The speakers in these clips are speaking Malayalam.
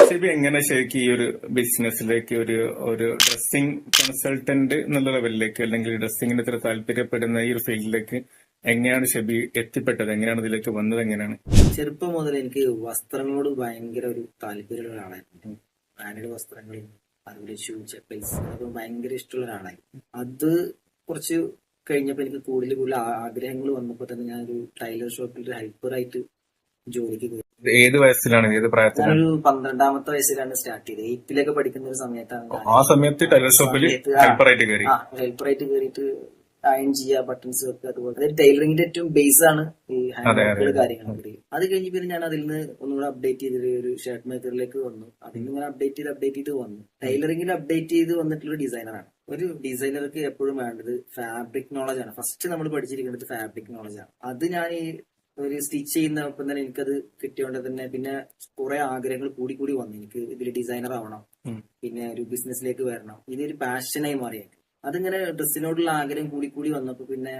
ഷെബി എങ്ങനെ ശരിക്കും ഈ ഒരു ബിസിനസ്സിലേക്ക് ഒരു ഒരു ഡ്രസ്സിംഗ് കൺസൾട്ടന്റ് എന്നുള്ള ലെവലിലേക്ക് അല്ലെങ്കിൽ ഡ്രസ്സിങ്ങിന് ഇത്ര താല്പര്യപ്പെടുന്ന ഈ ഒരു ഫീൽഡിലേക്ക് എങ്ങനെയാണ് ഷെബി എത്തിപ്പെട്ടത്? എങ്ങനെയാണ് ഇതിലേക്ക് വന്നത്? എങ്ങനെയാണ്? ചെറുപ്പം മുതൽ എനിക്ക് വസ്ത്രങ്ങളോട് ഭയങ്കര ഒരു താല്പര്യമുള്ള ഒരാളായിരുന്നു. ബ്രാൻഡഡ് വസ്ത്രങ്ങളും അതുപോലെ ഷൂ, ചെപ്പൽസ് അതൊക്കെ ഭയങ്കര ഇഷ്ടമുള്ള ഒരാളായിരുന്നു. അത് കുറച്ച് കഴിഞ്ഞപ്പോൾ എനിക്ക് കൂടുതൽ ആഗ്രഹങ്ങൾ വന്നപ്പോൾ തന്നെ ഞാനൊരു ടൈലർ ഷോപ്പിൽ ഒരു ഹെൽപ്പറായിട്ട് ജോലിക്ക് കയറി. ഏത് വയസ്സിലാണ്, ഏത് പ്രായത്തിലാണ്? ഞാനൊരു 12ാമത്തെ വയസ്സിലാണ് സ്റ്റാർട്ട് ചെയ്തത്. 8th പഠിക്കുന്ന ഒരു സമയത്താണ്. ആ സമയത്ത് ടൈലർ ഷോപ്പിൽ ഹെൽപ്പറായിട്ട് കയറി. ഹെൽപ്പറായിട്ട് കയറിയിട്ട് അയൺ ചെയ്യുക, ബട്ടൺസ് വെക്കുക, അതുപോലെ അതായത് ടൈലറിംഗിന്റെ ഏറ്റവും ബേസ് ആണ് ഈ ഹാൻഡ് കാര്യങ്ങളൊക്കെ. അത് കഴിഞ്ഞ് പിന്നെ ഞാൻ അതിൽ നിന്ന് ഒന്നുകൂടെ അപ്ഡേറ്റ് ചെയ്തിട്ട് ഒരു ഷർട്ട് മേക്കറിലേക്ക് വന്നു. അതിൽ നിന്ന് ഇങ്ങനെ അപ്ഡേറ്റ് ചെയ്ത് വന്നു. ടൈലറിംഗിൽ അപ്ഡേറ്റ് ചെയ്ത് വന്നിട്ടുള്ള ഡിസൈനറാണ്. ഒരു ഡിസൈനർക്ക് എപ്പോഴും വേണ്ടത് ഫാബ്രിക് നോളജ് ആണ്. ഫസ്റ്റ് നമ്മൾ പഠിച്ചിരിക്കേണ്ടത് ഫാബ്രിക് നോളജ് ആണ്. അത് ഞാൻ ഈ ഒരു സ്റ്റിച്ച് ചെയ്യുന്ന ഒപ്പം തന്നെ എനിക്കത് കിട്ടിയോണ്ട് തന്നെ പിന്നെ കുറെ ആഗ്രഹങ്ങൾ കൂടി വന്നു. എനിക്ക് ഇതിൽ ഡിസൈനർ ആവണം, പിന്നെ ഒരു ബിസിനസ്സിലേക്ക് വരണം. ഇതൊരു പാഷനായി മാറി. അതിങ്ങനെ ഡ്രസ്സിനോടുള്ള ആഗ്രഹം കൂടി വന്നപ്പോ പിന്നെ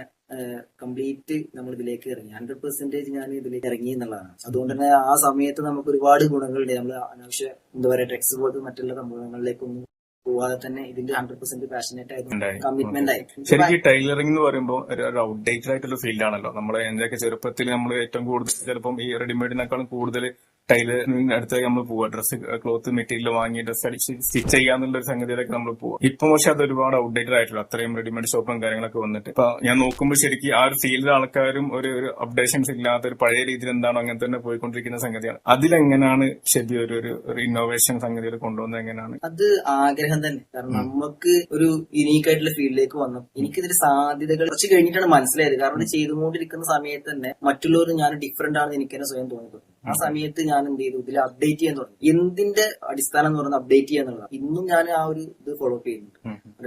കംപ്ലീറ്റ് നമ്മൾ ഇതിലേക്ക് ഇറങ്ങി. 100% ഞാൻ ഇതിലേക്ക് ഇറങ്ങി എന്നുള്ളതാണ്. അതുകൊണ്ട് തന്നെ ആ സമയത്ത് നമുക്ക് ഒരുപാട് ഗുണങ്ങളുണ്ട്. നമ്മൾ അനാവശ്യ എന്താ പറയാ ടെക്സ്റ്റ് പോലത്തെ മറ്റുള്ള സംഭവങ്ങളിലേക്കൊന്നും പോവാതെ തന്നെ ഇതിന്റെ 100% പാഷനേറ്റ് ആയിരുന്നു, കമ്മിറ്റ്മെന്റ് ആയി. ശരിക്കും ടൈലറിംഗ് എന്ന് പറയുമ്പോൾ ഒരു ഔട്ട്ഡേറ്റഡ് ആയിട്ടുള്ള ഫീൽഡാണല്ലോ. നമ്മളെ എന്തൊക്കെ ചെറുപ്പത്തിൽ നമ്മൾ ഏറ്റവും കൂടുതൽ ചിലപ്പം ഈ റെഡിമെയ്ഡിനേക്കാളും കൂടുതൽ ടൈലറിംഗ് അടുത്തേക്ക് നമ്മൾ പോവാ. ഡ്രസ്സ്, ക്ലോത്ത്, മെറ്റീരിയൽ വാങ്ങി ഡ്രസ്സ് അടിച്ച് സ്റ്റിച്ച് ചെയ്യാന്നുള്ള ഒരു സംഗതിയിലേക്ക് നമ്മൾ പോവാം. ഇപ്പൊ പക്ഷെ അത് ഒരുപാട് ഔട്ട്ഡേറ്റഡ് ആയിട്ടുള്ള അത്രയും റെഡിമെയ്ഡ് ഷോപ്പും കാര്യങ്ങളൊക്കെ വന്നിട്ട് ഇപ്പൊ ഞാൻ നോക്കുമ്പോൾ ശരിക്കും ആ ഒരു ഫീൽഡിലെ ആൾക്കാരും ഒരു അപ്ഡേഷൻസ് ഇല്ലാത്ത ഒരു പഴയ രീതിയിൽ എന്താണോ അങ്ങനെ തന്നെ പോയിക്കൊണ്ടിരിക്കുന്ന സംഗതിയാണ്. അതിലെങ്ങനെയാണ് ശരി ഒരു ഇന്നോവേഷൻ സംഗതികൾ കൊണ്ടുവന്നത്? എങ്ങനെയാണ്? അത് ആഗ്രഹം തന്നെ. കാരണം നമുക്ക് ഒരു യുണീക്ക് ആയിട്ടുള്ള ഫീൽഡിലേക്ക് വന്നു. എനിക്കിതിൽ സാധ്യതകൾ കുറച്ച് കഴിഞ്ഞിട്ടാണ് മനസ്സിലായത്. കാരണം ഇത് ചെയ്തുകൊണ്ടിരിക്കുന്ന സമയത്ത് തന്നെ മറ്റുള്ളവർ ഞാൻ ഡിഫറെന്റ് ആണെന്ന് എനിക്ക് തന്നെ സ്വയം തോന്നി. ആ സമയത്ത് ഞാൻ എന്ത് ചെയ്തു, ഇതിൽ അപ്ഡേറ്റ് ചെയ്യാൻ തുടങ്ങി. എന്തിന്റെ അടിസ്ഥാനം എന്ന് പറയുന്നത് അപ്ഡേറ്റ് ചെയ്യാന്നുള്ളതാണ്. ഇന്നും ഞാൻ ആ ഒരു ഇത് ഫോളോ അപ്പ് ചെയ്യുന്നുണ്ട്.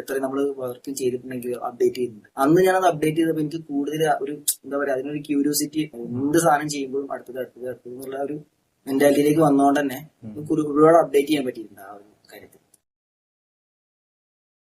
എത്രയും നമ്മൾ വർക്ക് ചെയ്തിട്ടുണ്ടെങ്കിൽ അപ്ഡേറ്റ് ചെയ്യുന്നുണ്ട്. അന്ന് ഞാനത് അപ്ഡേറ്റ് ചെയ്തപ്പോൾ എനിക്ക് കൂടുതൽ ഒരു എന്താ പറയാ, അതിനൊരു ക്യൂരിയോസിറ്റി. എന്ത് സാധനം ചെയ്യുമ്പോഴും അടുത്തത് എന്നുള്ള ഒരു മെന്റാലിറ്റിയിലേക്ക് വന്നതുകൊണ്ട് തന്നെ ഒരുപാട് അപ്ഡേറ്റ് ചെയ്യാൻ പറ്റിയിട്ടുണ്ട്.